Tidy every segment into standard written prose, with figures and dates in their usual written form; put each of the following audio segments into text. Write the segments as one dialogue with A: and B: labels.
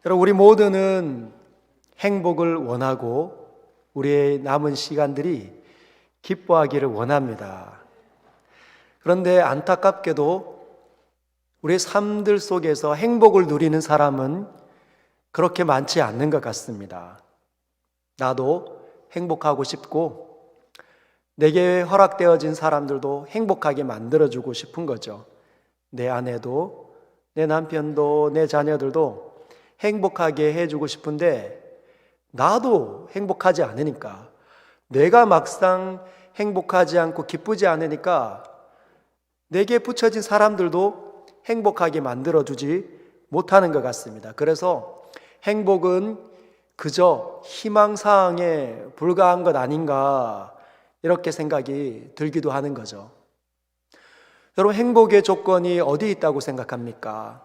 A: 여러분, 우리 모두는 행복을 원하고 우리의 남은 시간들이 기뻐하기를 원합니다. 그런데 안타깝게도 우리의 삶들 속에서 행복을 누리는 사람은 그렇게 많지 않는 것 같습니다. 나도 행복하고 싶고 내게 허락되어진 사람들도 행복하게 만들어주고 싶은 거죠. 내 아내도, 내 남편도, 내 자녀들도 행복하게 해주고 싶은데 나도 행복하지 않으니까, 내가 막상 행복하지 않고 기쁘지 않으니까 내게 붙여진 사람들도 행복하게 만들어주지 못하는 것 같습니다. 그래서 행복은 그저 희망사항에 불과한 것 아닌가, 이렇게 생각이 들기도 하는 거죠. 여러분, 행복의 조건이 어디 있다고 생각합니까?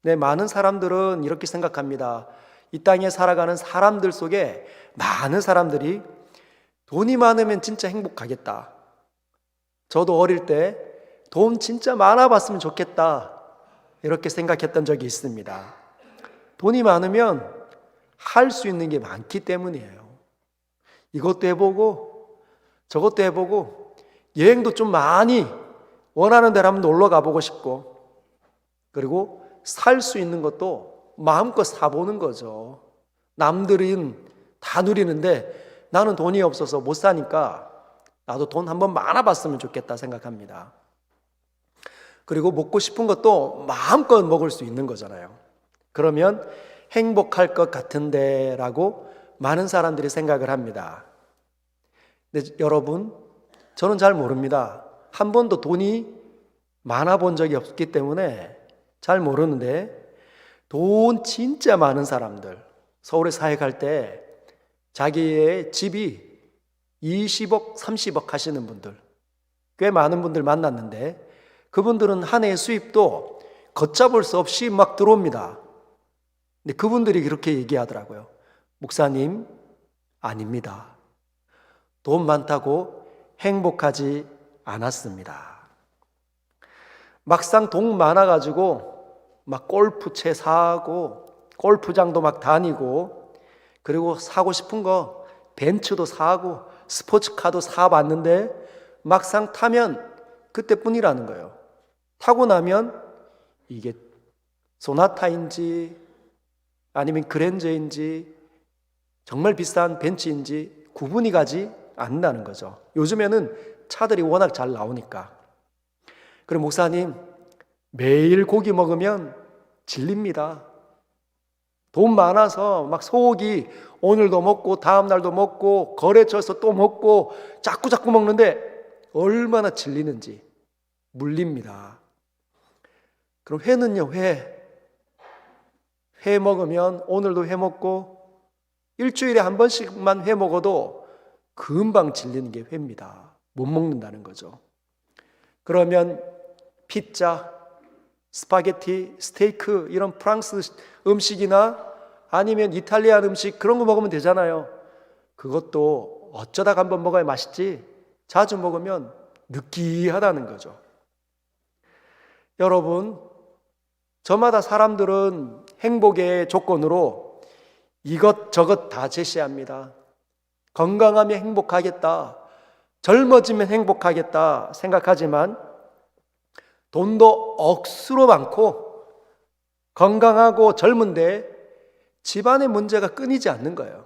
A: 네, 많은 사람들은 이렇게 생각합니다. 이 땅에 살아가는 사람들 속에 많은 사람들이 돈이 많으면 진짜 행복하겠다. 저도 어릴 때 돈 진짜 많아봤으면 좋겠다, 이렇게 생각했던 적이 있습니다. 돈이 많으면 할 수 있는 게 많기 때문이에요. 이것도 해보고 저것도 해보고 여행도 좀 많이 원하는 데로 한번 놀러 가보고 싶고, 그리고 살 수 있는 것도 마음껏 사보는 거죠. 남들은 다 누리는데 나는 돈이 없어서 못 사니까 나도 돈 한번 많아봤으면 좋겠다 생각합니다. 그리고 먹고 싶은 것도 마음껏 먹을 수 있는 거잖아요. 그러면 행복할 것 같은데 라고 많은 사람들이 생각을 합니다. 근데 여러분, 저는 잘 모릅니다. 한 번도 돈이 많아 본 적이 없기 때문에 잘 모르는데, 돈 진짜 많은 사람들, 서울에 사회 갈 때 자기의 집이 20억, 30억 하시는 분들, 꽤 많은 분들 만났는데 그분들은 한 해의 수입도 걷잡을 수 없이 막 들어옵니다. 근데 그분들이 그렇게 얘기하더라고요. 목사님, 아닙니다. 돈 많다고 행복하지 않았습니다. 막상 돈 많아가지고 막 골프채 사고 골프장도 막 다니고, 그리고 사고 싶은 거 벤츠도 사고 스포츠카도 사봤는데 막상 타면 그때뿐이라는 거예요. 타고 나면 이게 소나타인지 아니면 그랜저인지 정말 비싼 벤츠인지 구분이 가지 않는다는 거죠. 요즘에는 차들이 워낙 잘 나오니까. 그럼 목사님, 매일 고기 먹으면 질립니다. 돈 많아서 막 소고기 오늘도 먹고 다음 날도 먹고 거래처에서 또 먹고 자꾸 먹는데 얼마나 질리는지 물립니다. 그럼 회는요, 회 먹으면 오늘도 회 먹고 일주일에 한 번씩만 회 먹어도 금방 질리는 게 회입니다. 못 먹는다는 거죠. 그러면 피자, 스파게티, 스테이크, 이런 프랑스 음식이나 아니면 이탈리안 음식, 그런 거 먹으면 되잖아요. 그것도 어쩌다가 한번 먹어야 맛있지 자주 먹으면 느끼하다는 거죠. 여러분, 저마다 사람들은 행복의 조건으로 이것저것 다 제시합니다. 건강하면 행복하겠다, 젊어지면 행복하겠다 생각하지만 돈도 억수로 많고 건강하고 젊은데 집안의 문제가 끊이지 않는 거예요.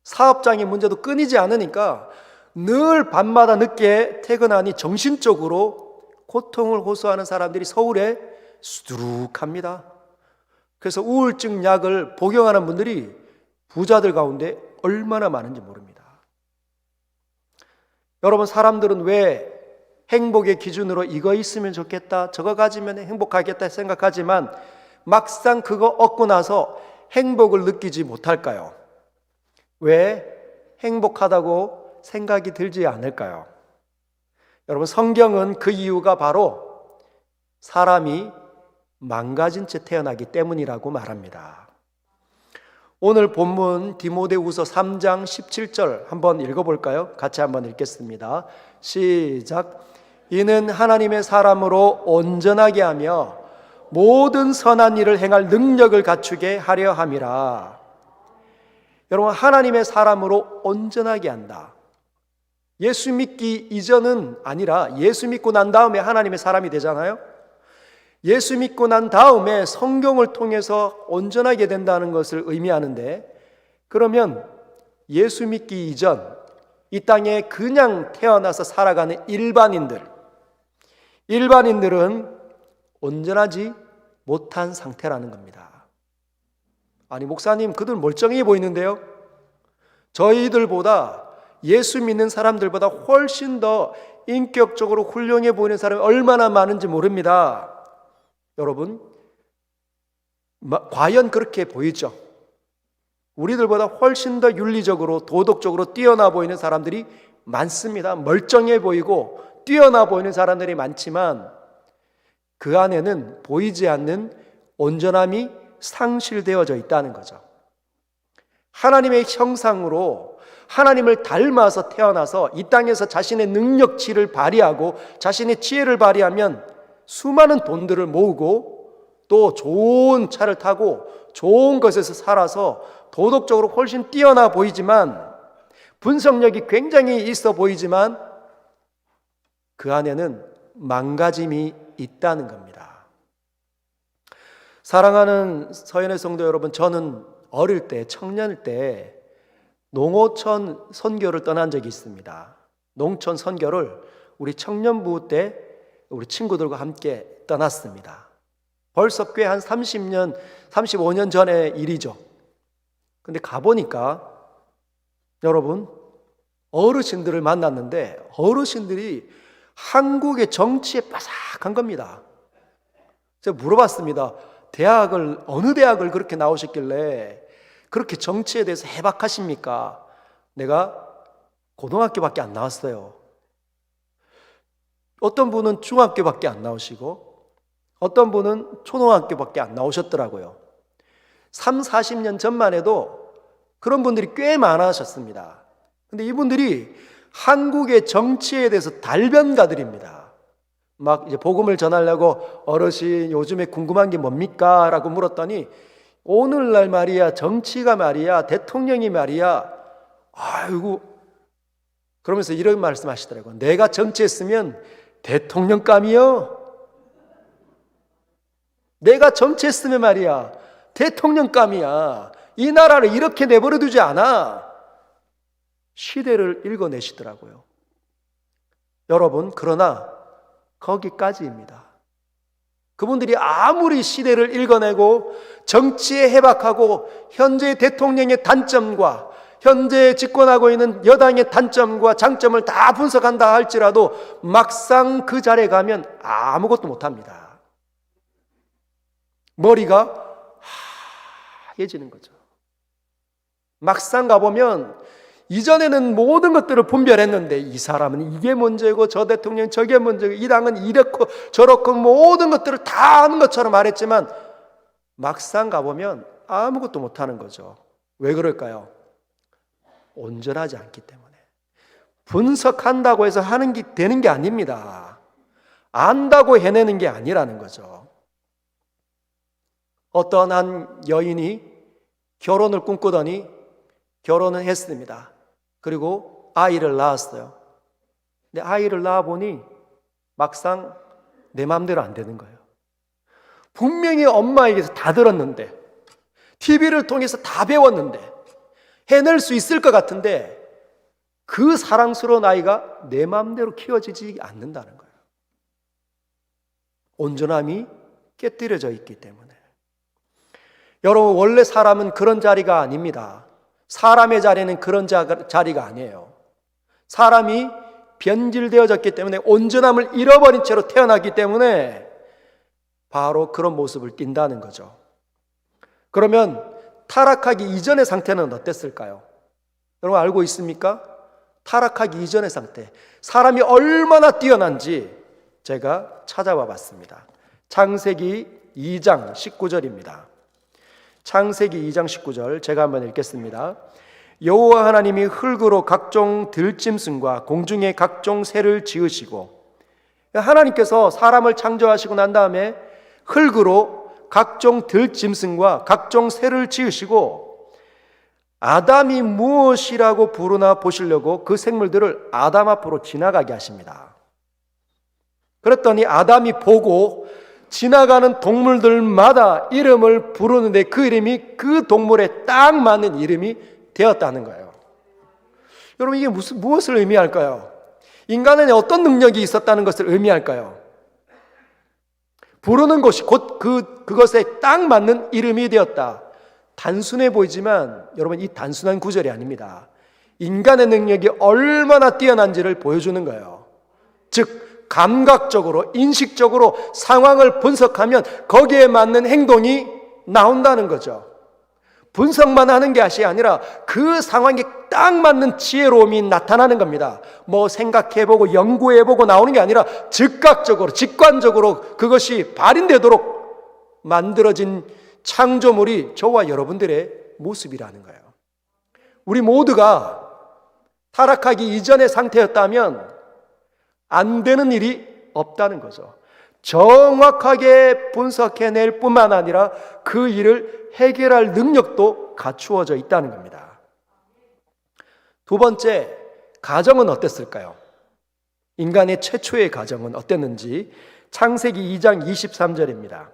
A: 사업장의 문제도 끊이지 않으니까 늘 밤마다 늦게 퇴근하니 정신적으로 고통을 호소하는 사람들이 서울에 수두룩합니다. 그래서 우울증 약을 복용하는 분들이 부자들 가운데 얼마나 많은지 모릅니다. 여러분, 사람들은 왜 행복의 기준으로 이거 있으면 좋겠다, 저거 가지면 행복하겠다 생각하지만 막상 그거 얻고 나서 행복을 느끼지 못할까요? 왜 행복하다고 생각이 들지 않을까요? 여러분, 성경은 그 이유가 바로 사람이 망가진 채 태어나기 때문이라고 말합니다. 오늘 본문 디모데후서 3장 17절 한번 읽어볼까요? 같이 한번 읽겠습니다. 시작. 이는 하나님의 사람으로 온전하게 하며 모든 선한 일을 행할 능력을 갖추게 하려 함이라. 여러분, 하나님의 사람으로 온전하게 한다. 예수 믿기 이전은 아니라 예수 믿고 난 다음에 하나님의 사람이 되잖아요. 예수 믿고 난 다음에 성경을 통해서 온전하게 된다는 것을 의미하는데, 그러면 예수 믿기 이전 이 땅에 그냥 태어나서 살아가는 일반인들은 온전하지 못한 상태라는 겁니다. 아니, 목사님, 그들 멀쩡해 보이는데요? 저희들보다, 예수 믿는 사람들보다 훨씬 더 인격적으로 훌륭해 보이는 사람이 얼마나 많은지 모릅니다. 여러분, 과연 그렇게 보이죠? 우리들보다 훨씬 더 윤리적으로, 도덕적으로 뛰어나 보이는 사람들이 많습니다. 멀쩡해 보이고 뛰어나 보이는 사람들이 많지만 그 안에는 보이지 않는 온전함이 상실되어져 있다는 거죠. 하나님의 형상으로 하나님을 닮아서 태어나서 이 땅에서 자신의 능력치를 발휘하고 자신의 지혜를 발휘하면 수많은 돈들을 모으고 또 좋은 차를 타고 좋은 것에서 살아서 도덕적으로 훨씬 뛰어나 보이지만, 분석력이 굉장히 있어 보이지만 그 안에는 망가짐이 있다는 겁니다. 사랑하는 서연의 성도 여러분, 저는 어릴 때, 청년일 때 농어촌 선교를 떠난 적이 있습니다. 농촌 선교를 우리 청년부 때 우리 친구들과 함께 떠났습니다. 벌써 꽤 한 30년, 35년 전의 일이죠. 근데 가보니까 여러분, 어르신들을 만났는데 어르신들이 한국의 정치에 빠삭한 겁니다. 제가 물어봤습니다. 어느 대학을 그렇게 나오셨길래 그렇게 정치에 대해서 해박하십니까? 내가 고등학교밖에 안 나왔어요. 어떤 분은 중학교밖에 안 나오시고 어떤 분은 초등학교밖에 안 나오셨더라고요. 40년 전만 해도 그런 분들이 꽤 많으셨습니다. 근데 이분들이 한국의 정치에 대해서 달변가들입니다. 막 이제 복음을 전하려고 어르신 요즘에 궁금한 게 뭡니까? 라고 물었더니 오늘날 말이야, 정치가 말이야, 대통령이 말이야, 아이고, 그러면서 이런 말씀 하시더라고요. 내가 정치했으면 대통령감이요. 내가 정치했으면 말이야, 대통령감이야. 이 나라를 이렇게 내버려 두지 않아. 시대를 읽어내시더라고요. 여러분, 그러나 거기까지입니다. 그분들이 아무리 시대를 읽어내고 정치에 해박하고 현재 대통령의 단점과 현재 집권하고 있는 여당의 단점과 장점을 다 분석한다 할지라도 막상 그 자리에 가면 아무것도 못합니다. 머리가 하얘지는 거죠. 막상 가보면 이전에는 모든 것들을 분별했는데 이 사람은 이게 문제고 저 대통령 저게 문제고 이 당은 이렇고 저렇고 모든 것들을 다 아는 것처럼 말했지만 막상 가보면 아무것도 못하는 거죠. 왜 그럴까요? 온전하지 않기 때문에. 분석한다고 해서 되는 게 아닙니다. 안다고 해내는 게 아니라는 거죠. 어떤 한 여인이 결혼을 꿈꾸더니 결혼을 했습니다. 그리고 아이를 낳았어요. 근데 아이를 낳아보니 막상 내 마음대로 안 되는 거예요. 분명히 엄마에게서 다 들었는데, TV를 통해서 다 배웠는데, 해낼 수 있을 것 같은데 그 사랑스러운 아이가 내 마음대로 키워지지 않는다는 거예요. 온전함이 깨뜨려져 있기 때문에. 여러분, 원래 사람은 그런 자리가 아닙니다. 사람의 자리는 그런 자리가 아니에요. 사람이 변질되어졌기 때문에 온전함을 잃어버린 채로 태어났기 때문에 바로 그런 모습을 띈다는 거죠. 그러면 타락하기 이전의 상태는 어땠을까요? 여러분 알고 있습니까? 타락하기 이전의 상태, 사람이 얼마나 뛰어난지 제가 찾아와 봤습니다. 창세기 2장 19절입니다. 창세기 2장 19절 제가 한번 읽겠습니다. 여호와 하나님이 흙으로 각종 들짐승과 공중의 각종 새를 지으시고, 하나님께서 사람을 창조하시고 난 다음에 흙으로 각종 들짐승과 각종 새를 지으시고 아담이 무엇이라고 부르나 보시려고 그 생물들을 아담 앞으로 지나가게 하십니다. 그랬더니 아담이 보고 지나가는 동물들마다 이름을 부르는데 그 이름이 그 동물에 딱 맞는 이름이 되었다는 거예요. 여러분, 이게 무엇을 의미할까요? 인간에게 어떤 능력이 있었다는 것을 의미할까요? 부르는 것이 곧 그것에 딱 맞는 이름이 되었다. 단순해 보이지만 여러분, 이 단순한 구절이 아닙니다. 인간의 능력이 얼마나 뛰어난지를 보여주는 거예요. 즉 감각적으로, 인식적으로 상황을 분석하면 거기에 맞는 행동이 나온다는 거죠. 분석만 하는 것이 아니라 그 상황에 딱 맞는 지혜로움이 나타나는 겁니다. 뭐 생각해보고 연구해보고 나오는 게 아니라 즉각적으로, 직관적으로 그것이 발현되도록 만들어진 창조물이 저와 여러분들의 모습이라는 거예요. 우리 모두가 타락하기 이전의 상태였다면 안 되는 일이 없다는 거죠. 정확하게 분석해낼 뿐만 아니라 그 일을 해결할 능력도 갖추어져 있다는 겁니다. 두 번째, 가정은 어땠을까요? 인간의 최초의 가정은 어땠는지 창세기 2장 23절입니다.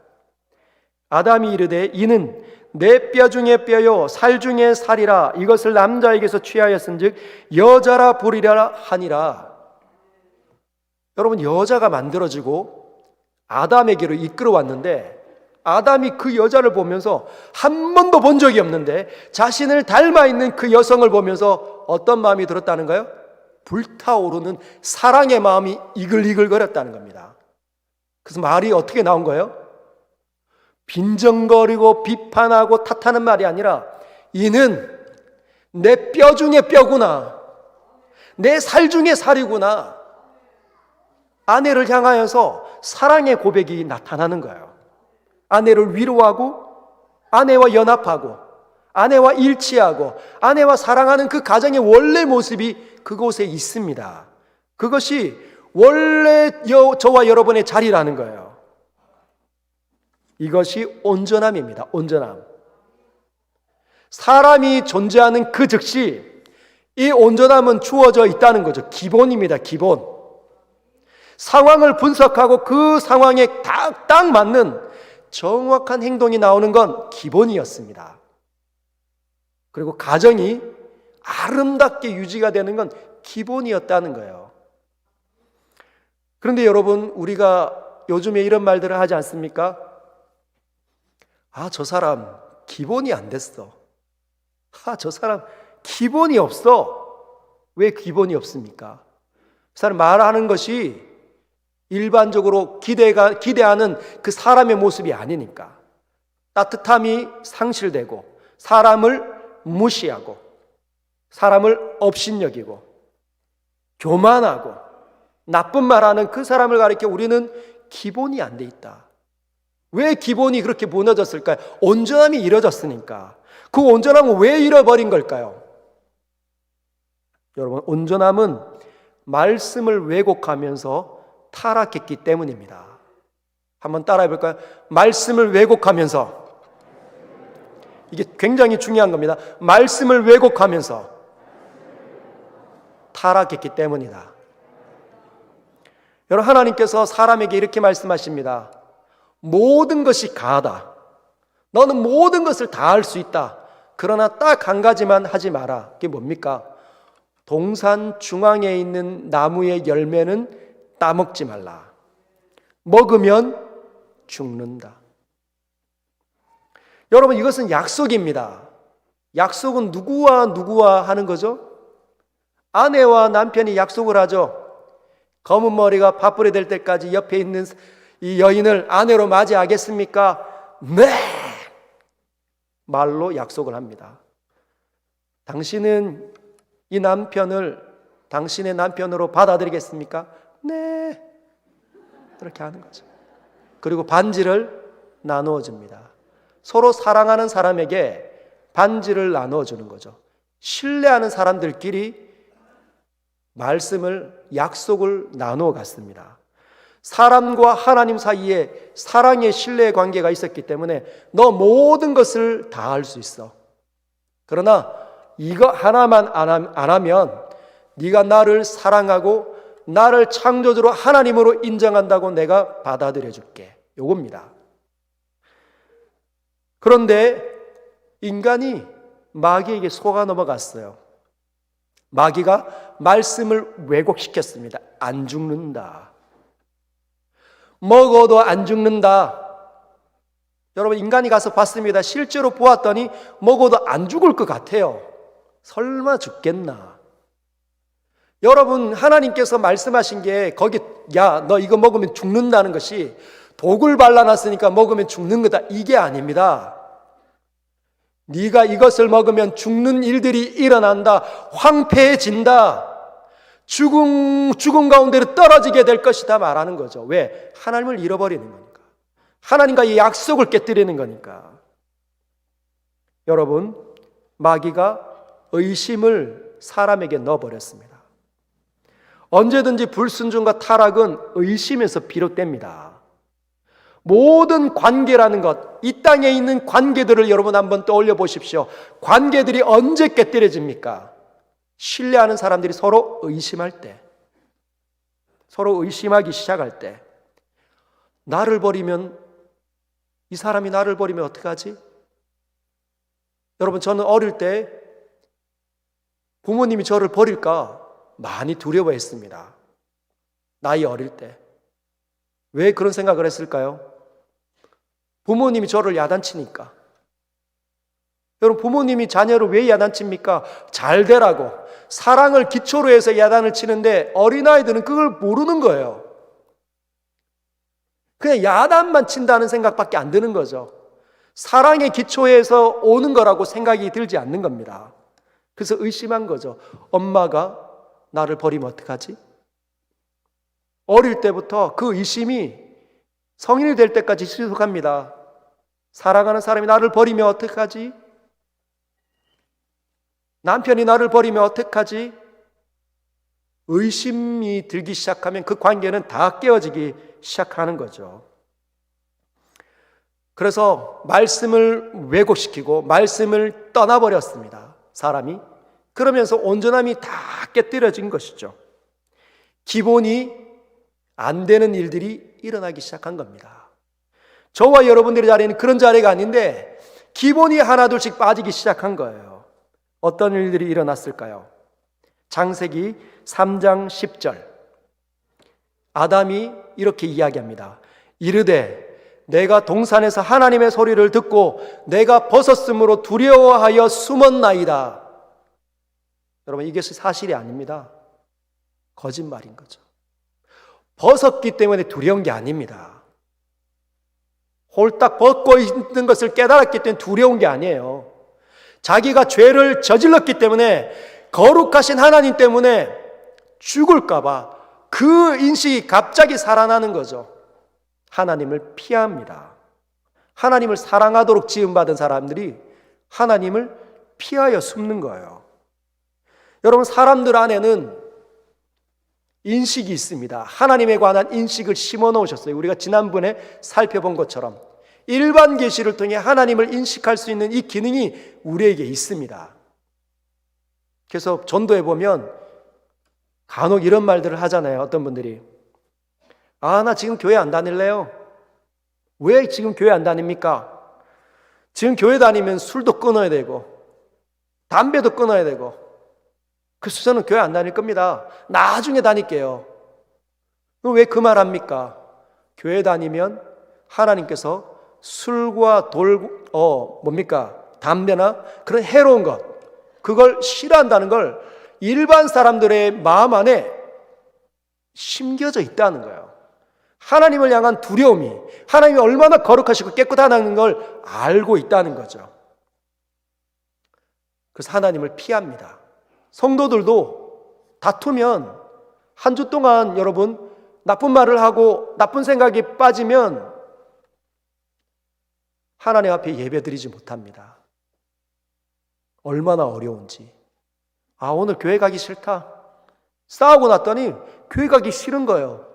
A: 아담이 이르되 이는 내 뼈 중에 뼈요 살 중에 살이라 이것을 남자에게서 취하였은즉 여자라 부리라 하니라. 여러분, 여자가 만들어지고 아담에게로 이끌어 왔는데 아담이 그 여자를 보면서 한 번도 본 적이 없는데 자신을 닮아 있는 그 여성을 보면서 어떤 마음이 들었다는가요? 불타오르는 사랑의 마음이 이글이글거렸다는 겁니다. 그래서 말이 어떻게 나온 거예요? 빈정거리고 비판하고 탓하는 말이 아니라 이는 내 뼈 중에 뼈구나, 내 살 중에 살이구나. 아내를 향하여서 사랑의 고백이 나타나는 거예요. 아내를 위로하고 아내와 연합하고 아내와 일치하고 아내와 사랑하는 그 가정의 원래 모습이 그곳에 있습니다. 그것이 원래 저와 여러분의 자리라는 거예요. 이것이 온전함입니다. 온전함. 사람이 존재하는 그 즉시 이 온전함은 주어져 있다는 거죠. 기본입니다. 기본. 상황을 분석하고 그 상황에 딱 맞는 정확한 행동이 나오는 건 기본이었습니다. 그리고 가정이 아름답게 유지가 되는 건 기본이었다는 거예요. 그런데 여러분, 우리가 요즘에 이런 말들을 하지 않습니까? 아, 저 사람 기본이 안 됐어. 아, 저 사람 기본이 없어. 왜 기본이 없습니까? 그 사람 말하는 것이 일반적으로 기대하는 그 사람의 모습이 아니니까. 따뜻함이 상실되고 사람을 무시하고 사람을 업신여기고 교만하고 나쁜 말하는 그 사람을 가리켜 우리는 기본이 안 돼 있다. 왜 기본이 그렇게 무너졌을까요? 온전함이 잃어졌으니까. 그 온전함은 왜 잃어버린 걸까요? 여러분, 온전함은 말씀을 왜곡하면서 타락했기 때문입니다. 한번 따라해 볼까요? 말씀을 왜곡하면서. 이게 굉장히 중요한 겁니다. 말씀을 왜곡하면서 타락했기 때문이다. 여러분, 하나님께서 사람에게 이렇게 말씀하십니다. 모든 것이 가하다. 너는 모든 것을 다 할 수 있다. 그러나 딱 한 가지만 하지 마라. 그게 뭡니까? 동산 중앙에 있는 나무의 열매는 따먹지 말라. 먹으면 죽는다. 여러분, 이것은 약속입니다. 약속은 누구와 하는 거죠? 아내와 남편이 약속을 하죠. 검은 머리가 파뿌리 될 때까지 옆에 있는 이 여인을 아내로 맞이하겠습니까? 네! 말로 약속을 합니다. 당신은 이 남편을 당신의 남편으로 받아들이겠습니까? 네! 그렇게 하는 거죠. 그리고 반지를 나누어 줍니다. 서로 사랑하는 사람에게 반지를 나누어 주는 거죠. 신뢰하는 사람들끼리 말씀을, 약속을 나누어 갔습니다. 사람과 하나님 사이에 사랑의 신뢰의 관계가 있었기 때문에 너 모든 것을 다 할 수 있어. 그러나 이거 하나만 안 하면 네가 나를 사랑하고 나를 창조주로 하나님으로 인정한다고 내가 받아들여 줄게. 요겁니다. 그런데 인간이 마귀에게 속아 넘어갔어요. 마귀가 말씀을 왜곡시켰습니다. 안 죽는다. 먹어도 안 죽는다. 여러분, 인간이 가서 봤습니다. 실제로 보았더니 먹어도 안 죽을 것 같아요. 설마 죽겠나? 여러분, 하나님께서 말씀하신 게 거기 야, 너 이거 먹으면 죽는다는 것이 독을 발라놨으니까 먹으면 죽는 거다, 이게 아닙니다. 네가 이것을 먹으면 죽는 일들이 일어난다. 황폐해진다. 죽음 가운데로 떨어지게 될 것이다 말하는 거죠. 왜? 하나님을 잃어버리는 거니까. 하나님과의 약속을 깨뜨리는 거니까. 여러분, 마귀가 의심을 사람에게 넣어버렸습니다. 언제든지 불순종과 타락은 의심에서 비롯됩니다. 모든 관계라는 것, 이 땅에 있는 관계들을 여러분 한번 떠올려 보십시오. 관계들이 언제 깨뜨려집니까? 신뢰하는 사람들이 서로 의심할 때, 서로 의심하기 시작할 때, 나를 버리면, 이 사람이 나를 버리면 어떡하지? 여러분, 저는 어릴 때 부모님이 저를 버릴까 많이 두려워했습니다. 나이 어릴 때. 왜 그런 생각을 했을까요? 부모님이 저를 야단치니까. 여러분, 부모님이 자녀를 왜 야단칩니까? 잘 되라고. 사랑을 기초로 해서 야단을 치는데 어린아이들은 그걸 모르는 거예요. 그냥 야단만 친다는 생각밖에 안 드는 거죠. 사랑의 기초에서 오는 거라고 생각이 들지 않는 겁니다. 그래서 의심한 거죠. 엄마가 나를 버리면 어떡하지? 어릴 때부터 그 의심이 성인이 될 때까지 지속합니다. 사랑하는 사람이 나를 버리면 어떡하지? 남편이 나를 버리면 어떡하지? 의심이 들기 시작하면 그 관계는 다 깨어지기 시작하는 거죠. 그래서 말씀을 왜곡시키고 말씀을 떠나버렸습니다. 사람이. 그러면서 온전함이 다 깨뜨려진 것이죠. 기본이 안 되는 일들이 일어나기 시작한 겁니다. 저와 여러분들의 자리는 그런 자리가 아닌데 기본이 하나둘씩 빠지기 시작한 거예요. 어떤 일들이 일어났을까요? 창세기 3장 10절. 아담이 이렇게 이야기합니다. 이르되 내가 동산에서 하나님의 소리를 듣고 내가 벗었으므로 두려워하여 숨었나이다. 여러분, 이것이 사실이 아닙니다. 거짓말인 거죠. 벗었기 때문에 두려운 게 아닙니다. 홀딱 벗고 있는 것을 깨달았기 때문에 두려운 게 아니에요. 자기가 죄를 저질렀기 때문에, 거룩하신 하나님 때문에 죽을까 봐 그 인식이 갑자기 살아나는 거죠. 하나님을 피합니다. 하나님을 사랑하도록 지음받은 사람들이 하나님을 피하여 숨는 거예요. 여러분, 사람들 안에는 인식이 있습니다. 하나님에 관한 인식을 심어 놓으셨어요. 우리가 지난번에 살펴본 것처럼 일반 계시를 통해 하나님을 인식할 수 있는 이 기능이 우리에게 있습니다. 그래서 전도해 보면 간혹 이런 말들을 하잖아요. 어떤 분들이 나 지금 교회 안 다닐래요. 왜 지금 교회 안 다닙니까? 지금 교회 다니면 술도 끊어야 되고 담배도 끊어야 되고, 그래서 저는 교회 안 다닐 겁니다. 나중에 다닐게요. 왜 그 말 합니까? 교회 다니면 하나님께서 술과 담배나 그런 해로운 것, 그걸 싫어한다는 걸 일반 사람들의 마음 안에 심겨져 있다는 거예요. 하나님을 향한 두려움이, 하나님이 얼마나 거룩하시고 깨끗하다는 걸 알고 있다는 거죠. 그래서 하나님을 피합니다. 성도들도 다투면 한 주 동안 여러분 나쁜 말을 하고 나쁜 생각이 빠지면 하나님 앞에 예배드리지 못합니다. 얼마나 어려운지. 오늘 교회 가기 싫다. 싸우고 났더니 교회 가기 싫은 거예요.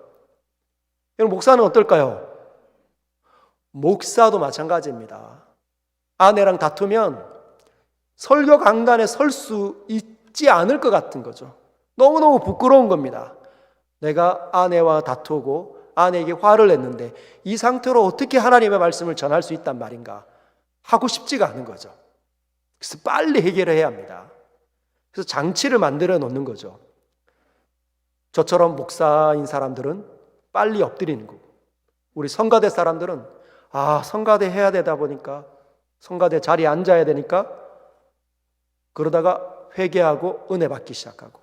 A: 여러분, 목사는 어떨까요? 목사도 마찬가지입니다. 아내랑 다투면 설교 강단에 설 수 있지 않을 것 같은 거죠. 너무너무 부끄러운 겁니다. 내가 아내와 다투고 아내에게 화를 냈는데 이 상태로 어떻게 하나님의 말씀을 전할 수 있단 말인가 하고 싶지가 않은 거죠. 그래서 빨리 해결을 해야 합니다. 그래서 장치를 만들어 놓는 거죠. 저처럼 목사인 사람들은 빨리 엎드리는 거고, 우리 성가대 사람들은 성가대 해야 되다 보니까 성가대 자리에 앉아야 되니까 그러다가 회개하고 은혜 받기 시작하고,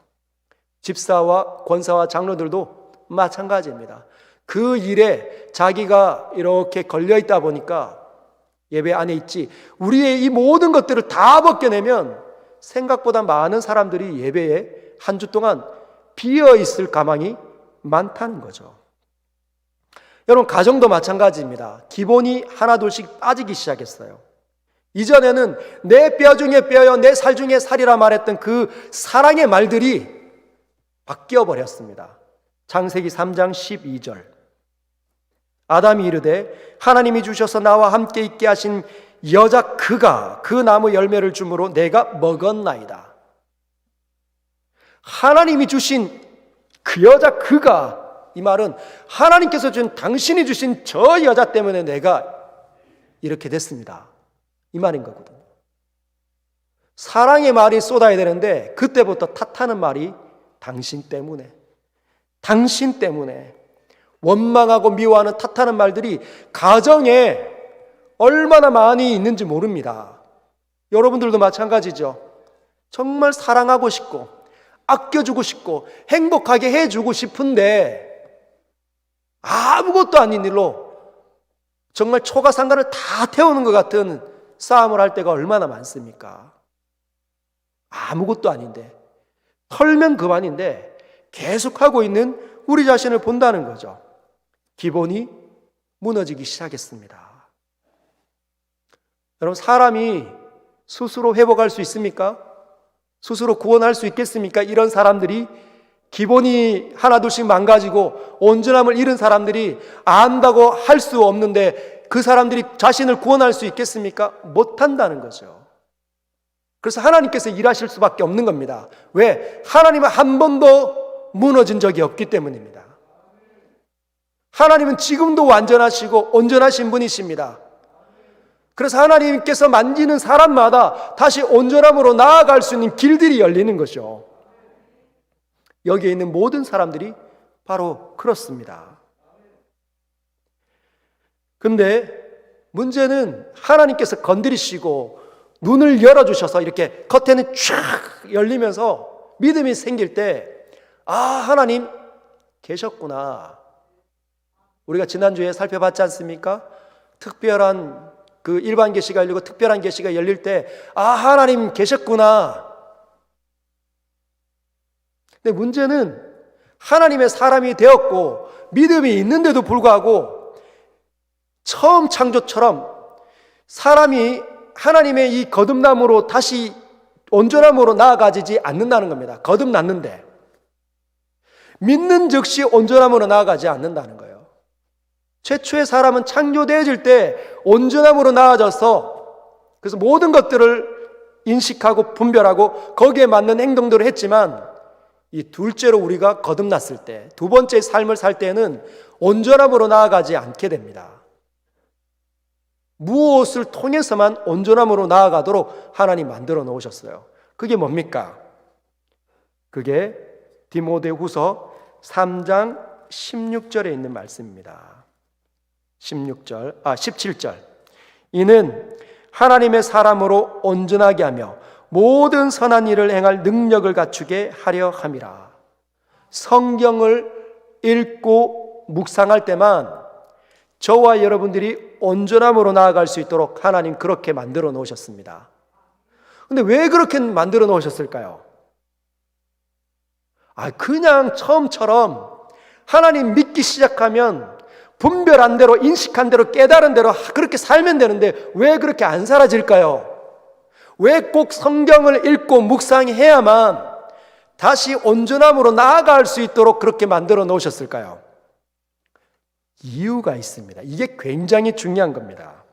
A: 집사와 권사와 장로들도 마찬가지입니다. 그 일에 자기가 이렇게 걸려있다 보니까 예배 안에 있지, 우리의 이 모든 것들을 다 벗겨내면 생각보다 많은 사람들이 예배에 한 주 동안 비어있을 가망이 많다는 거죠. 여러분, 가정도 마찬가지입니다. 기본이 하나둘씩 빠지기 시작했어요. 이전에는 내 뼈 중에 뼈여 내 살 중에 살이라 말했던 그 사랑의 말들이 바뀌어 버렸습니다. 창세기 3장 12절, 아담이 이르되 하나님이 주셔서 나와 함께 있게 하신 여자 그가 그 나무 열매를 주므로 내가 먹었나이다. 하나님이 주신 그 여자 그가, 이 말은 하나님께서 준, 당신이 주신 저 여자 때문에 내가 이렇게 됐습니다, 이 말인 거거든요. 사랑의 말이 쏟아야 되는데 그때부터 탓하는 말이 당신 때문에, 당신 때문에, 원망하고 미워하는 탓하는 말들이 가정에 얼마나 많이 있는지 모릅니다. 여러분들도 마찬가지죠. 정말 사랑하고 싶고 아껴주고 싶고 행복하게 해주고 싶은데 아무것도 아닌 일로 정말 초가상간을 다 태우는 것 같은 싸움을 할 때가 얼마나 많습니까? 아무것도 아닌데, 털면 그만인데 계속하고 있는 우리 자신을 본다는 거죠. 기본이 무너지기 시작했습니다. 여러분, 사람이 스스로 회복할 수 있습니까? 스스로 구원할 수 있겠습니까? 이런 사람들이, 기본이 하나둘씩 망가지고 온전함을 잃은 사람들이 안다고 할 수 없는데 그 사람들이 자신을 구원할 수 있겠습니까? 못한다는 거죠. 그래서 하나님께서 일하실 수밖에 없는 겁니다. 왜? 하나님은 한 번도 무너진 적이 없기 때문입니다. 하나님은 지금도 완전하시고 온전하신 분이십니다. 그래서 하나님께서 만지는 사람마다 다시 온전함으로 나아갈 수 있는 길들이 열리는 거죠. 여기에 있는 모든 사람들이 바로 그렇습니다. 근데 문제는 하나님께서 건드리시고 눈을 열어주셔서 이렇게 커튼이 쫙 열리면서 믿음이 생길 때, 하나님 계셨구나. 우리가 지난주에 살펴봤지 않습니까? 특별한 그 일반 계시가 열리고 특별한 계시가 열릴 때 하나님 계셨구나. 근데 문제는 하나님의 사람이 되었고 믿음이 있는데도 불구하고 처음 창조처럼 사람이 하나님의 이 거듭남으로 다시 온전함으로 나아가지 않는다는 겁니다. 거듭났는데 믿는 즉시 온전함으로 나아가지 않는다는 거예요. 최초의 사람은 창조되어질 때 온전함으로 나아져서, 그래서 모든 것들을 인식하고 분별하고 거기에 맞는 행동들을 했지만, 이 둘째로 우리가 거듭났을 때, 두 번째 삶을 살 때는 온전함으로 나아가지 않게 됩니다. 무엇을 통해서만 온전함으로 나아가도록 하나님 만들어 놓으셨어요. 그게 뭡니까? 그게 디모데후서 3장 16절에 있는 말씀입니다. 17절. 이는 하나님의 사람으로 온전하게 하며 모든 선한 일을 행할 능력을 갖추게 하려 함이라. 성경을 읽고 묵상할 때만 저와 여러분들이 온전함으로 나아갈 수 있도록 하나님 그렇게 만들어 놓으셨습니다. 근데 왜 그렇게 만들어 놓으셨을까요? 그냥 처음처럼 하나님 믿기 시작하면 분별한 대로, 인식한 대로, 깨달은 대로 그렇게 살면 되는데 왜 그렇게 안 사라질까요? 왜 꼭 성경을 읽고 묵상해야만 다시 온전함으로 나아갈 수 있도록 그렇게 만들어 놓으셨을까요? 이유가 있습니다. 이게 굉장히 중요한 겁니다.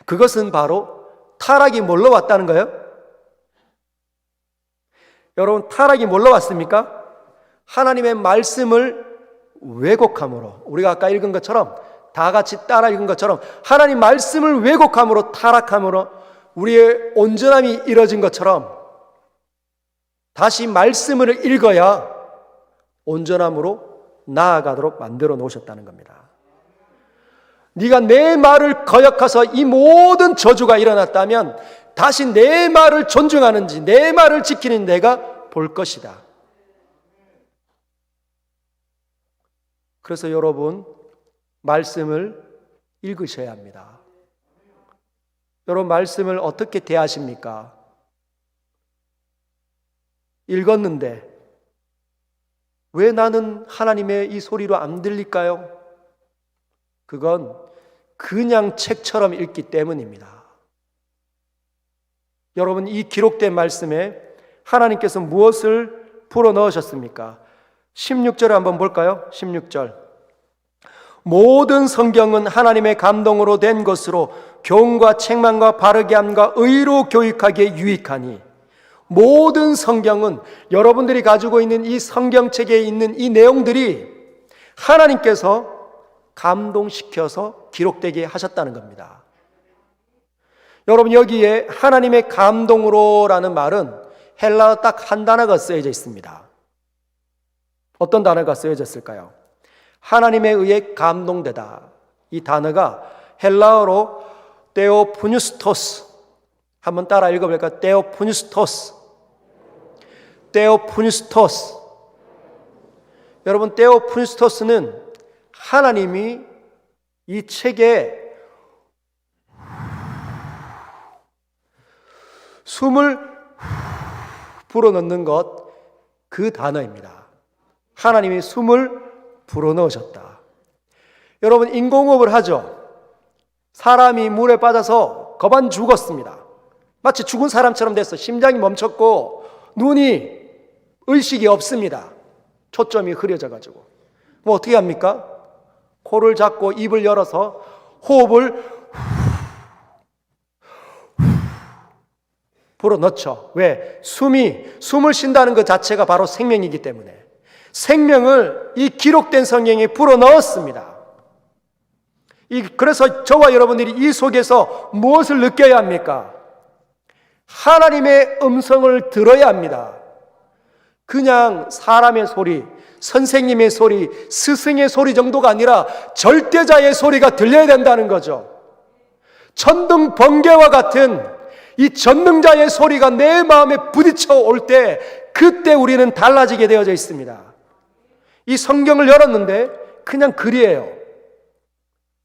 A: 그것은 바로 타락이 뭘로 왔다는 거예요? 여러분, 타락이 뭘로 왔습니까? 하나님의 말씀을 왜곡함으로, 우리가 아까 읽은 것처럼, 다 같이 따라 읽은 것처럼 하나님 말씀을 왜곡함으로, 타락함으로 우리의 온전함이 이뤄진 것처럼 다시 말씀을 읽어야 온전함으로 나아가도록 만들어 놓으셨다는 겁니다. 네가 내 말을 거역해서 이 모든 저주가 일어났다면 다시 내 말을 존중하는지 내 말을 지키는 내가 볼 것이다. 그래서 여러분, 말씀을 읽으셔야 합니다. 여러분, 말씀을 어떻게 대하십니까? 읽었는데 왜 나는 하나님의 이 소리로 안 들릴까요? 그건 그냥 책처럼 읽기 때문입니다. 여러분, 이 기록된 말씀에 하나님께서 무엇을 풀어넣으셨습니까? 16절을 한번 볼까요? 16절. 모든 성경은 하나님의 감동으로 된 것으로 교훈과 책망과 바르게 함과 의로 교육하기에 유익하니, 모든 성경은 여러분들이 가지고 있는 이 성경책에 있는 이 내용들이 하나님께서 감동시켜서 기록되게 하셨다는 겁니다. 여러분, 여기에 하나님의 감동으로라는 말은 헬라어 딱 한 단어가 쓰여져 있습니다. 어떤 단어가 쓰여졌을까요? 하나님에 의해 감동되다. 이 단어가 헬라어로 테오푸뉴스토스. 한번 따라 읽어볼까요? 테오푸뉴스토스. 테오푸뉴스토스. 여러분, 테오푸뉴스토스는 하나님이 이 책에 숨을 불어넣는 것, 그 단어입니다. 하나님이 숨을 불어넣으셨다. 여러분, 인공호흡을 하죠. 사람이 물에 빠져서 거반 죽었습니다. 마치 죽은 사람처럼 됐어. 심장이 멈췄고 눈이, 의식이 없습니다. 초점이 흐려져가지고. 뭐 어떻게 합니까? 코를 잡고 입을 열어서 호흡을 불어넣죠. 왜? 숨을 쉰다는 것 자체가 바로 생명이기 때문에 생명을 이 기록된 성경에 불어넣었습니다. 그래서 저와 여러분들이 이 속에서 무엇을 느껴야 합니까? 하나님의 음성을 들어야 합니다. 그냥 사람의 소리, 선생님의 소리, 스승의 소리 정도가 아니라 절대자의 소리가 들려야 된다는 거죠. 천둥 번개와 같은 이 전능자의 소리가 내 마음에 부딪혀 올 때, 그때 우리는 달라지게 되어져 있습니다. 이 성경을 열었는데 그냥 글이에요.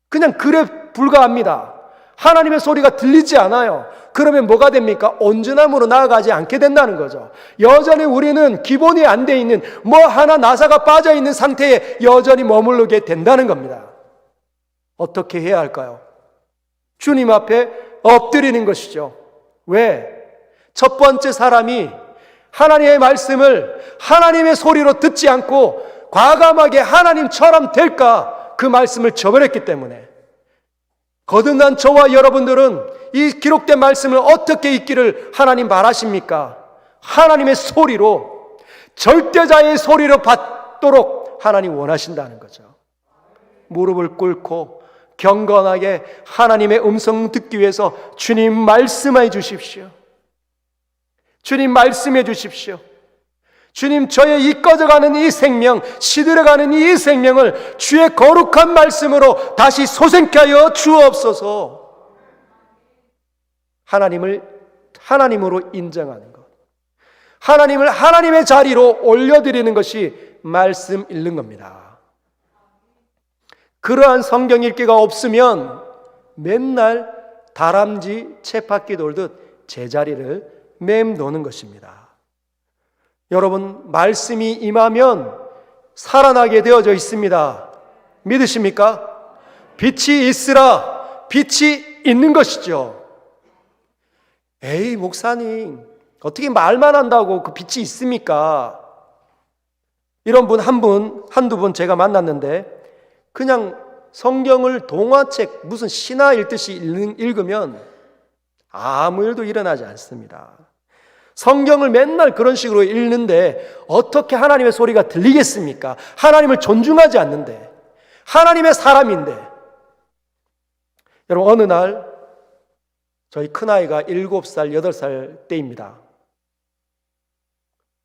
A: 그냥 글에 불과합니다. 하나님의 소리가 들리지 않아요. 그러면 뭐가 됩니까? 온전함으로 나아가지 않게 된다는 거죠. 여전히 우리는 기본이 안 돼 있는, 뭐 하나 나사가 빠져 있는 상태에 여전히 머무르게 된다는 겁니다. 어떻게 해야 할까요? 주님 앞에 엎드리는 것이죠. 왜? 첫 번째 사람이 하나님의 말씀을 하나님의 소리로 듣지 않고 과감하게 하나님처럼 될까, 그 말씀을 저버렸기 때문에, 거듭난 저와 여러분들은 이 기록된 말씀을 어떻게 읽기를 하나님 바라십니까? 하나님의 소리로, 절대자의 소리로 받도록 하나님 원하신다는 거죠. 무릎을 꿇고 경건하게 하나님의 음성 듣기 위해서 주님 말씀해 주십시오. 주님 말씀해 주십시오. 주님, 저의 이 꺼져가는 이 생명, 시들어가는 이 생명을 주의 거룩한 말씀으로 다시 솟게 하여 주옵소서. 하나님을 하나님으로 인정하는 것, 하나님을 하나님의 자리로 올려드리는 것이 말씀 읽는 겁니다. 그러한 성경 읽기가 없으면 맨날 다람쥐 쳇바퀴 돌듯 제자리를 맴도는 것입니다. 여러분, 말씀이 임하면 살아나게 되어져 있습니다. 믿으십니까? 빛이 있으라. 빛이 있는 것이죠. 에이, 목사님, 어떻게 말만 한다고 그 빛이 있습니까? 이런 분 한두 분 제가 만났는데, 그냥 성경을 동화책, 무슨 신화 읽듯이 읽으면 아무 일도 일어나지 않습니다. 성경을 맨날 그런 식으로 읽는데 어떻게 하나님의 소리가 들리겠습니까? 하나님을 존중하지 않는데, 하나님의 사람인데. 여러분, 어느 날 저희 큰아이가 7살, 8살 때입니다.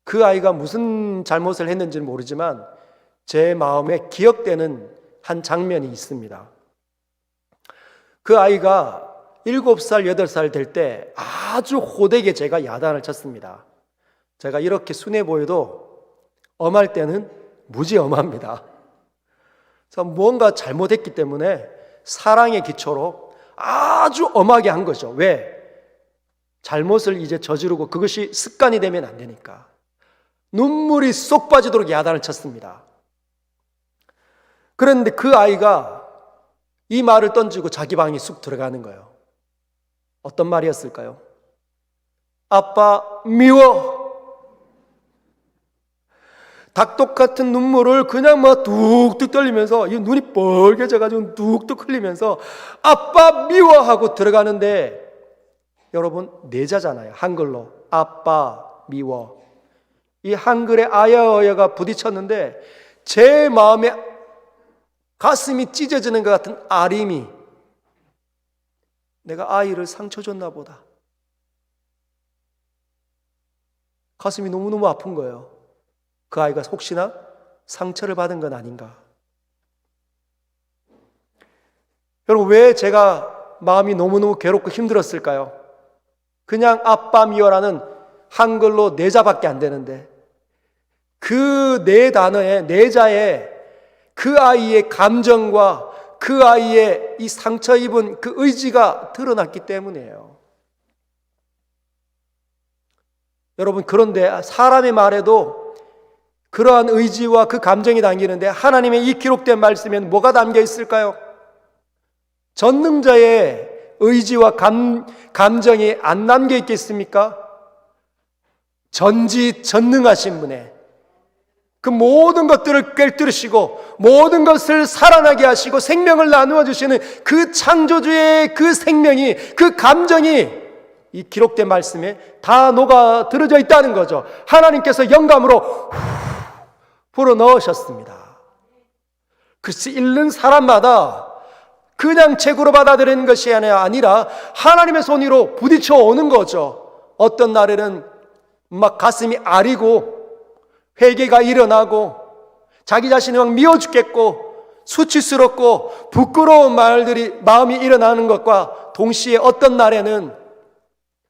A: 그 아이가 무슨 잘못을 했는지는 모르지만 제 마음에 기억되는 한 장면이 있습니다. 그 아이가 7살, 8살 될 때 아주 호되게 제가 야단을 쳤습니다. 제가 이렇게 순해 보여도 엄할 때는 무지 엄합니다. 그래서 뭔가 잘못했기 때문에 사랑의 기초로 아주 엄하게 한 거죠. 왜? 잘못을 이제 저지르고 그것이 습관이 되면 안 되니까. 눈물이 쏙 빠지도록 야단을 쳤습니다. 그런데 그 아이가 이 말을 던지고 자기 방에 쑥 들어가는 거예요. 어떤 말이었을까요? 아빠 미워. 닭독 같은 눈물을 그냥 막 뚝뚝 떨리면서 이 눈이 빨개져가지고 뚝뚝 흘리면서 아빠 미워하고 들어가는데, 여러분 내자잖아요. 한글로 아빠 미워. 이 한글의 아야어야가 부딪혔는데 제 마음에 가슴이 찢어지는 것 같은 아림이, 내가 아이를 상처 줬나 보다. 가슴이 너무너무 아픈 거예요. 그 아이가 혹시나 상처를 받은 건 아닌가. 여러분, 왜 제가 마음이 너무너무 괴롭고 힘들었을까요? 그냥 아빠 미워라는 한글로 내자밖에 안 되는데 그 네 단어에, 내자에 그 아이의 감정과 그 아이의 이 상처 입은 그 의지가 드러났기 때문이에요. 여러분, 그런데 사람의 말에도 그러한 의지와 그 감정이 담기는데 하나님의 이 기록된 말씀에는 뭐가 담겨 있을까요? 전능자의 의지와 감정이 안 담겨 있겠습니까? 전지전능하신 분의 그 모든 것들을 꿰뚫으시고 모든 것을 살아나게 하시고 생명을 나누어 주시는 그 창조주의 그 생명이, 그 감정이 이 기록된 말씀에 다 녹아 들어져 있다는 거죠. 하나님께서 영감으로 불어 넣으셨습니다. 그래서 읽는 사람마다 그냥 책으로 받아들이는 것이 아니라 하나님의 손으로 부딪혀 오는 거죠. 어떤 날에는 막 가슴이 아리고 회개가 일어나고 자기 자신이 막 미워 죽겠고 수치스럽고 부끄러운 말들이 마음이 일어나는 것과 동시에 어떤 날에는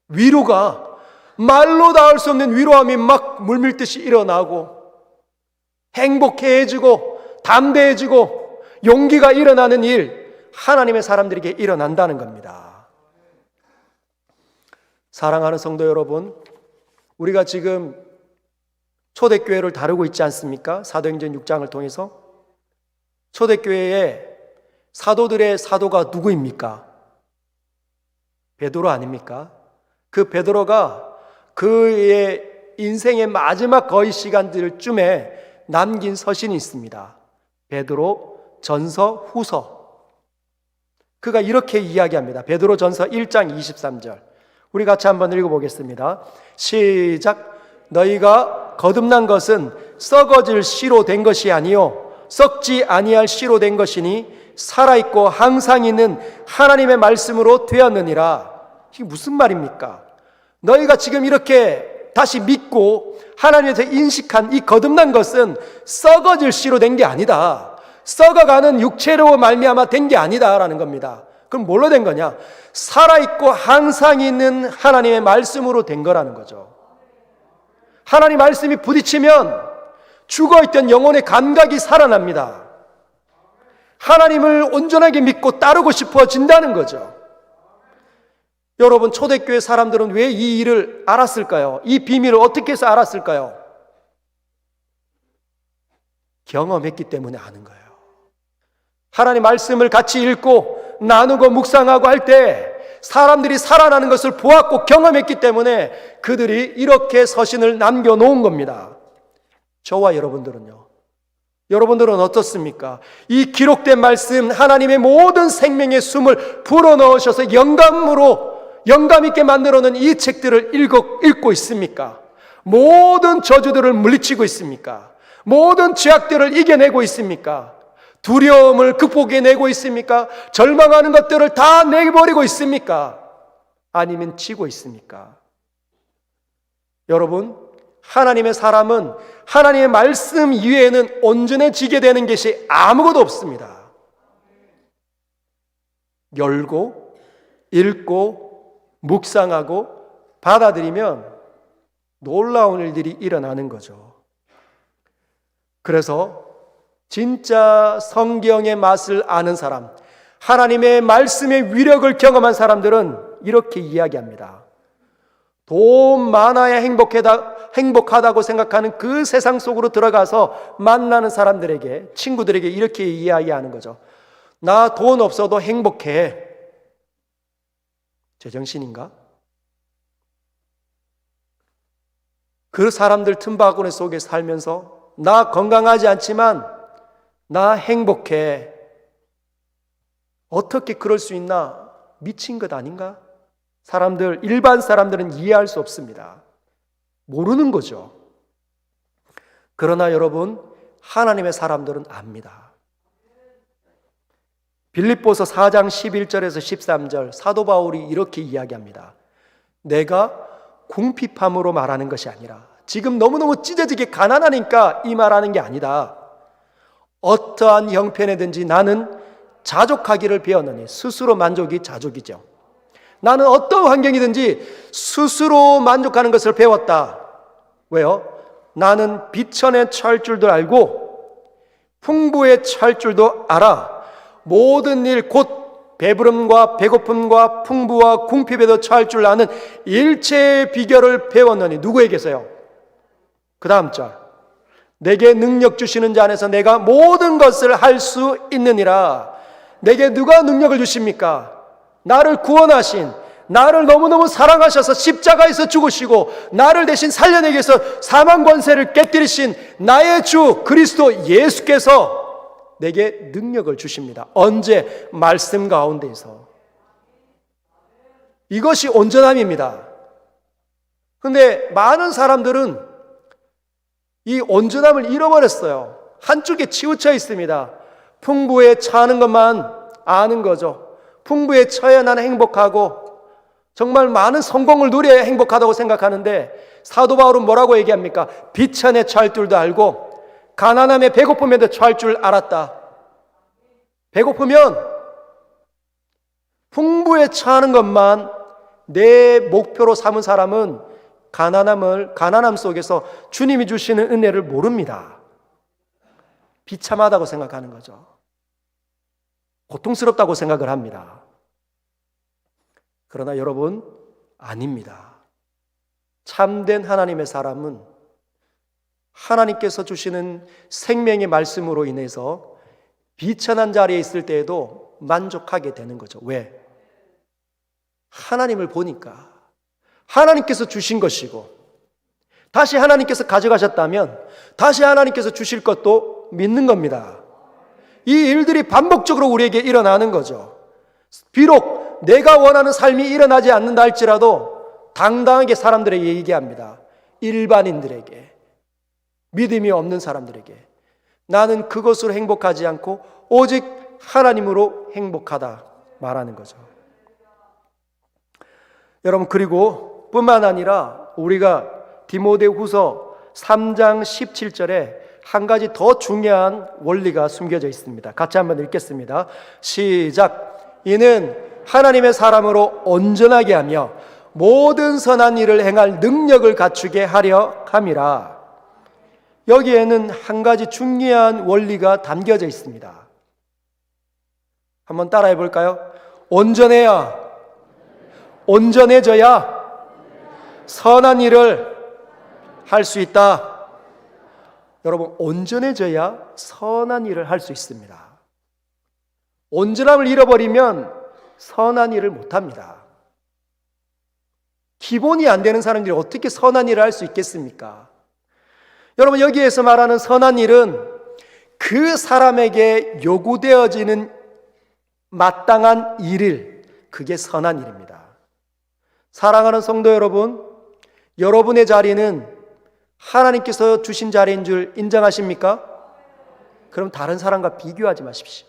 A: 위로가, 말로 닿을 수 없는 위로함이 막 물밀듯이 일어나고 행복해지고 담대해지고 용기가 일어나는 일, 하나님의 사람들에게 일어난다는 겁니다. 사랑하는 성도 여러분, 우리가 지금 초대교회를 다루고 있지 않습니까? 사도행전 6장을 통해서. 초대교회의 사도들의 사도가 누구입니까? 베드로 아닙니까? 그 베드로가 그의 인생의 마지막 거의 시간들쯤에 남긴 서신이 있습니다. 베드로 전서 후서. 그가 이렇게 이야기합니다. 베드로 전서 1장 23절. 우리 같이 한번 읽어보겠습니다. 시작. 너희가 거듭난 것은 썩어질 씨로 된 것이 아니요 썩지 아니할 씨로 된 것이니 살아있고 항상 있는 하나님의 말씀으로 되었느니라. 이게 무슨 말입니까? 너희가 지금 이렇게 다시 믿고 하나님에서 인식한 이 거듭난 것은 썩어질 씨로 된 게 아니다. 썩어가는 육체로 말미암아 된 게 아니다라는 겁니다. 그럼 뭘로 된 거냐? 살아있고 항상 있는 하나님의 말씀으로 된 거라는 거죠. 하나님 말씀이 부딪히면 죽어있던 영혼의 감각이 살아납니다. 하나님을 온전하게 믿고 따르고 싶어진다는 거죠. 여러분, 초대교회 사람들은 왜 이 일을 알았을까요? 이 비밀을 어떻게 해서 알았을까요? 경험했기 때문에 아는 거예요. 하나님 말씀을 같이 읽고 나누고 묵상하고 할 때 사람들이 살아나는 것을 보았고 경험했기 때문에 그들이 이렇게 서신을 남겨놓은 겁니다. 저와 여러분들은요, 여러분들은 어떻습니까? 이 기록된 말씀, 하나님의 모든 생명의 숨을 불어넣으셔서 영감 있게 만들어놓은 이 책들을 읽고 있습니까? 모든 저주들을 물리치고 있습니까? 모든 죄악들을 이겨내고 있습니까? 두려움을 극복해내고 있습니까? 절망하는 것들을 다 내버리고 있습니까? 아니면 지고 있습니까? 여러분, 하나님의 사람은 하나님의 말씀 이외에는 온전해지게 되는 것이 아무것도 없습니다. 열고, 읽고, 묵상하고, 받아들이면 놀라운 일들이 일어나는 거죠. 그래서 진짜 성경의 맛을 아는 사람, 하나님의 말씀의 위력을 경험한 사람들은 이렇게 이야기합니다. 돈 많아야 행복하다고 생각하는 그 세상 속으로 들어가서 만나는 사람들에게, 친구들에게 이렇게 이야기하는 거죠. 나 돈 없어도 행복해. 제정신인가? 그 사람들 틈바구니 속에 살면서 나 건강하지 않지만 나 행복해. 어떻게 그럴 수 있나? 미친 것 아닌가? 일반 사람들은 이해할 수 없습니다. 모르는 거죠. 그러나 여러분, 하나님의 사람들은 압니다. 빌립보서 4장 11절에서 13절 사도 바울이 이렇게 이야기합니다. 내가 궁핍함으로 말하는 것이 아니라, 지금 너무너무 찢어지게 가난하니까 이 말하는 게 아니다. 어떠한 형편에든지 나는 자족하기를 배웠느니, 스스로 만족이 자족이죠. 나는 어떤 환경이든지 스스로 만족하는 것을 배웠다. 왜요? 나는 비천에 처할 줄도 알고 풍부에 처할 줄도 알아. 모든 일 곧 배부름과 배고픔과 풍부와 궁핍에도 처할 줄 아는 일체의 비결을 배웠느니. 누구에게서요? 그 다음 절. 내게 능력 주시는 자 안에서 내가 모든 것을 할 수 있느니라. 내게 누가 능력을 주십니까? 나를 구원하신, 나를 너무너무 사랑하셔서 십자가에서 죽으시고 나를 대신 살려내기 위해서 사망 권세를 깨뜨리신 나의 주 그리스도 예수께서 내게 능력을 주십니다. 언제? 말씀 가운데에서. 이것이 온전함입니다. 그런데 많은 사람들은 이 온전함을 잃어버렸어요. 한쪽에 치우쳐 있습니다. 풍부에 처하는 것만 아는 거죠. 풍부에 처해야 나는 행복하고 정말 많은 성공을 누려야 행복하다고 생각하는데, 사도 바울은 뭐라고 얘기합니까? 비천에 처할 줄도 알고 가난함에 배고픔에도 처할 줄 알았다. 배고프면 풍부에 처하는 것만 내 목표로 삼은 사람은 가난함 속에서 주님이 주시는 은혜를 모릅니다. 비참하다고 생각하는 거죠. 고통스럽다고 생각을 합니다. 그러나 여러분, 아닙니다. 참된 하나님의 사람은 하나님께서 주시는 생명의 말씀으로 인해서 비천한 자리에 있을 때에도 만족하게 되는 거죠. 왜? 하나님을 보니까 하나님께서 주신 것이고, 다시 하나님께서 가져가셨다면 다시 하나님께서 주실 것도 믿는 겁니다. 이 일들이 반복적으로 우리에게 일어나는 거죠. 비록 내가 원하는 삶이 일어나지 않는다 할지라도 당당하게 사람들에게 얘기합니다. 일반인들에게, 믿음이 없는 사람들에게, 나는 그것으로 행복하지 않고 오직 하나님으로 행복하다 말하는 거죠. 여러분, 그리고 뿐만 아니라 우리가 디모데후서 3장 17절에 한 가지 더 중요한 원리가 숨겨져 있습니다. 같이 한번 읽겠습니다. 시작. 이는 하나님의 사람으로 온전하게 하며 모든 선한 일을 행할 능력을 갖추게 하려 함이라. 여기에는 한 가지 중요한 원리가 담겨져 있습니다. 한번 따라해 볼까요? 온전해져야 선한 일을 할 수 있다. 여러분, 온전해져야 선한 일을 할 수 있습니다. 온전함을 잃어버리면 선한 일을 못합니다. 기본이 안 되는 사람들이 어떻게 선한 일을 할 수 있겠습니까? 여러분, 여기에서 말하는 선한 일은 그 사람에게 요구되어지는 마땅한 일을, 그게 선한 일입니다. 사랑하는 성도 여러분, 여러분의 자리는 하나님께서 주신 자리인 줄 인정하십니까? 그럼 다른 사람과 비교하지 마십시오.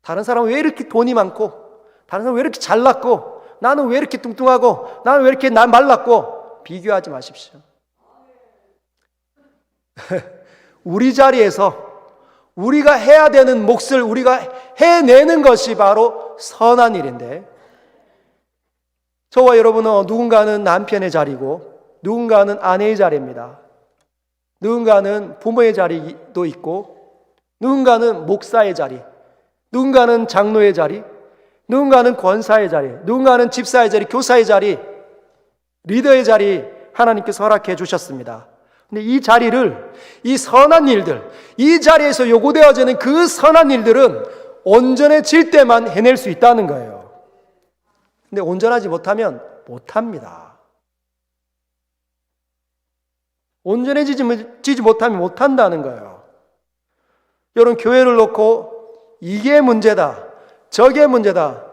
A: 다른 사람은 왜 이렇게 돈이 많고, 다른 사람은 왜 이렇게 잘났고, 나는 왜 이렇게 뚱뚱하고, 나는 왜 이렇게 말랐고, 비교하지 마십시오. 우리 자리에서 우리가 해야 되는 몫을 우리가 해내는 것이 바로 선한 일인데, 저와 여러분은 누군가는 남편의 자리고 누군가는 아내의 자리입니다. 누군가는 부모의 자리도 있고, 누군가는 목사의 자리, 누군가는 장로의 자리, 누군가는 권사의 자리, 누군가는 집사의 자리, 교사의 자리, 리더의 자리 하나님께서 허락해 주셨습니다. 근데 이 자리를, 이 선한 일들, 이 자리에서 요구되어지는 그 선한 일들은 온전해질 때만 해낼 수 있다는 거예요. 근데 온전하지 못하면 못합니다. 온전해지지 못하면 못한다는 거예요. 여러분, 교회를 놓고 이게 문제다, 저게 문제다,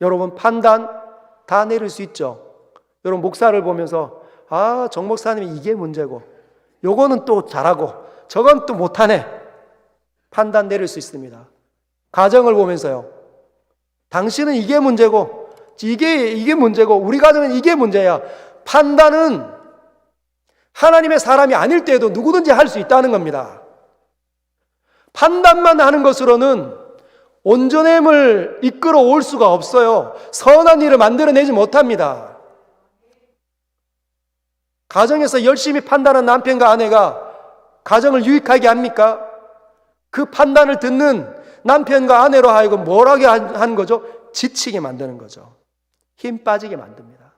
A: 여러분 판단 다 내릴 수 있죠. 여러분, 목사를 보면서 정 목사님이 이게 문제고, 요거는 또 잘하고 저건 또 못하네, 판단 내릴 수 있습니다. 가정을 보면서요, 당신은 이게 문제고 이게 문제고 우리 가정은 이게 문제야, 판단은 하나님의 사람이 아닐 때에도 누구든지 할 수 있다는 겁니다. 판단만 하는 것으로는 온전함을 이끌어 올 수가 없어요. 선한 일을 만들어내지 못합니다. 가정에서 열심히 판단한 남편과 아내가 가정을 유익하게 합니까? 그 판단을 듣는 남편과 아내로 하여금 뭘 하게 하는 거죠? 지치게 만드는 거죠. 힘 빠지게 만듭니다.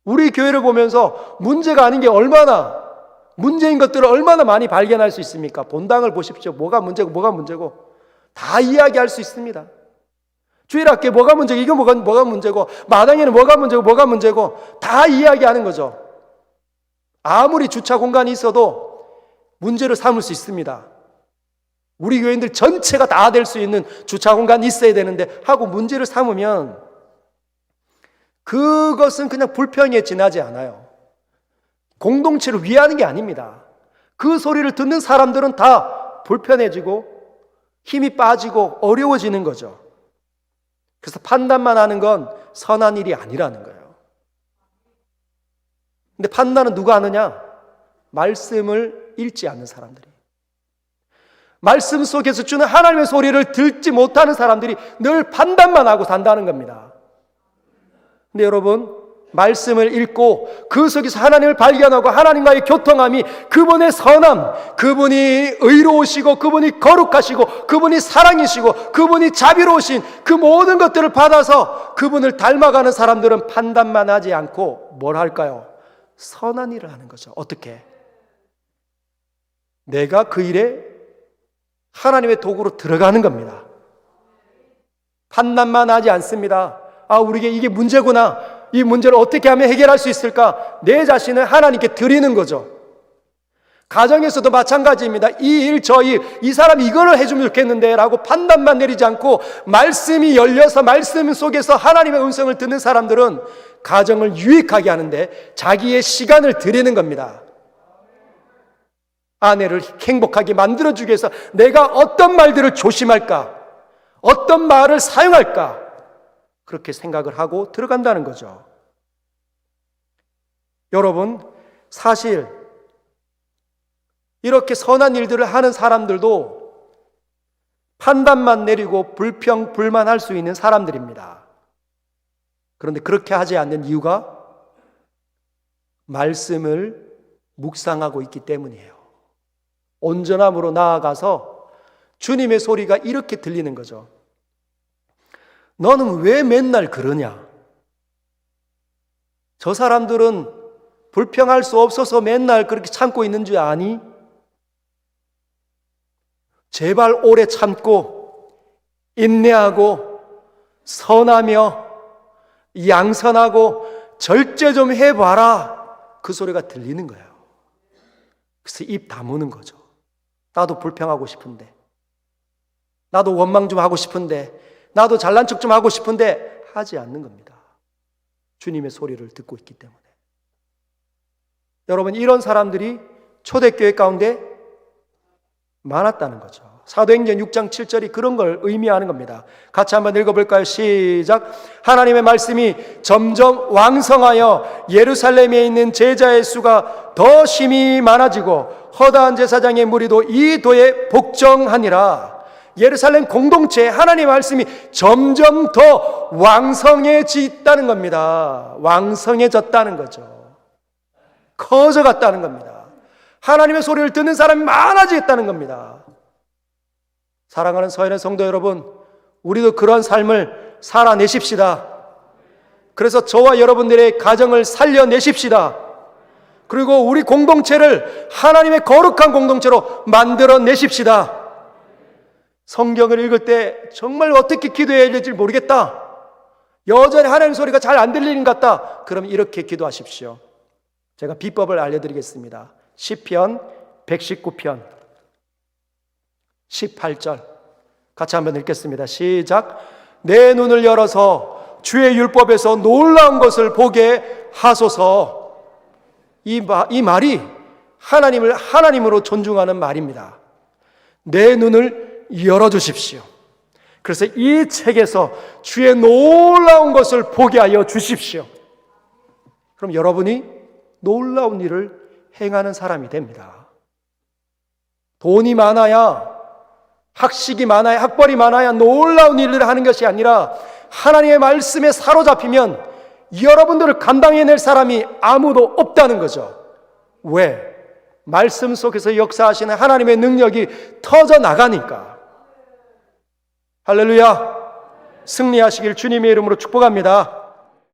A: 우리 교회를 보면서 문제가 아닌 게 얼마나, 문제인 것들을 얼마나 많이 발견할 수 있습니까? 본당을 보십시오. 뭐가 문제고 뭐가 문제고 다 이야기할 수 있습니다. 주일학교에 뭐가 문제고 이거 뭐가 문제고, 마당에는 뭐가 문제고 뭐가 문제고 다 이야기하는 거죠. 아무리 주차 공간이 있어도 문제를 삼을 수 있습니다. 우리 교인들 전체가 다 될 수 있는 주차 공간이 있어야 되는데 하고 문제를 삼으면 그것은 그냥 불평에 지나지 않아요. 공동체를 위하는 게 아닙니다. 그 소리를 듣는 사람들은 다 불편해지고 힘이 빠지고 어려워지는 거죠. 그래서 판단만 하는 건 선한 일이 아니라는 거예요. 근데 판단은 누가 하느냐? 말씀을 읽지 않는 사람들이. 말씀 속에서 주는 하나님의 소리를 듣지 못하는 사람들이 늘 판단만 하고 산다는 겁니다. 근데 여러분, 말씀을 읽고 그 속에서 하나님을 발견하고 하나님과의 교통함이, 그분의 선함, 그분이 의로우시고 그분이 거룩하시고 그분이 사랑이시고 그분이 자비로우신 그 모든 것들을 받아서 그분을 닮아가는 사람들은 판단만 하지 않고 뭘 할까요? 선한 일을 하는 거죠. 어떻게? 내가 그 일에 하나님의 도구로 들어가는 겁니다. 판단만 하지 않습니다. 우리에게 이게 문제구나, 이 문제를 어떻게 하면 해결할 수 있을까? 내 자신을 하나님께 드리는 거죠. 가정에서도 마찬가지입니다. 이 일, 저 일, 이 사람이 이거를 해주면 좋겠는데 라고 판단만 내리지 않고 말씀이 열려서 말씀 속에서 하나님의 음성을 듣는 사람들은 가정을 유익하게 하는데 자기의 시간을 드리는 겁니다. 아내를 행복하게 만들어주기 위해서 내가 어떤 말들을 조심할까, 어떤 말을 사용할까, 그렇게 생각을 하고 들어간다는 거죠. 여러분, 사실 이렇게 선한 일들을 하는 사람들도 판단만 내리고 불평, 불만할 수 있는 사람들입니다. 그런데 그렇게 하지 않는 이유가 말씀을 묵상하고 있기 때문이에요. 온전함으로 나아가서 주님의 소리가 이렇게 들리는 거죠. 너는 왜 맨날 그러냐? 저 사람들은 불평할 수 없어서 맨날 그렇게 참고 있는 줄 아니? 제발 오래 참고 인내하고 선하며 양선하고 절제 좀 해봐라. 그 소리가 들리는 거예요. 그래서 입 다무는 거죠. 나도 불평하고 싶은데, 나도 원망 좀 하고 싶은데, 나도 잘난 척 좀 하고 싶은데 하지 않는 겁니다. 주님의 소리를 듣고 있기 때문에. 여러분, 이런 사람들이 초대교회 가운데 많았다는 거죠. 사도행전 6장 7절이 그런 걸 의미하는 겁니다. 같이 한번 읽어볼까요? 시작. 하나님의 말씀이 점점 왕성하여 예루살렘에 있는 제자의 수가 더 심히 많아지고 허다한 제사장의 무리도 이 도에 복종하니라. 예루살렘 공동체에 하나님의 말씀이 점점 더 왕성해졌다는 겁니다. 왕성해졌다는 거죠. 커져갔다는 겁니다. 하나님의 소리를 듣는 사람이 많아지겠다는 겁니다. 사랑하는 서연의 성도 여러분, 우리도 그런 삶을 살아내십시다. 그래서 저와 여러분들의 가정을 살려내십시다. 그리고 우리 공동체를 하나님의 거룩한 공동체로 만들어내십시다. 성경을 읽을 때 정말 어떻게 기도해야 될지 모르겠다, 여전히 하나님 소리가 잘 안 들리는 것 같다, 그럼 이렇게 기도하십시오. 제가 비법을 알려드리겠습니다. 시편 119편 18절 같이 한번 읽겠습니다. 시작. 내 눈을 열어서 주의 율법에서 놀라운 것을 보게 하소서. 이 말이 하나님을 하나님으로 존중하는 말입니다. 내 눈을 열어주십시오. 그래서 이 책에서 주의 놀라운 것을 보게 하여 주십시오. 그럼 여러분이 놀라운 일을 행하는 사람이 됩니다. 돈이 많아야, 학식이 많아야, 학벌이 많아야 놀라운 일을 하는 것이 아니라 하나님의 말씀에 사로잡히면 여러분들을 감당해낼 사람이 아무도 없다는 거죠. 왜? 말씀 속에서 역사하시는 하나님의 능력이 터져 나가니까. 할렐루야. 승리하시길 주님의 이름으로 축복합니다.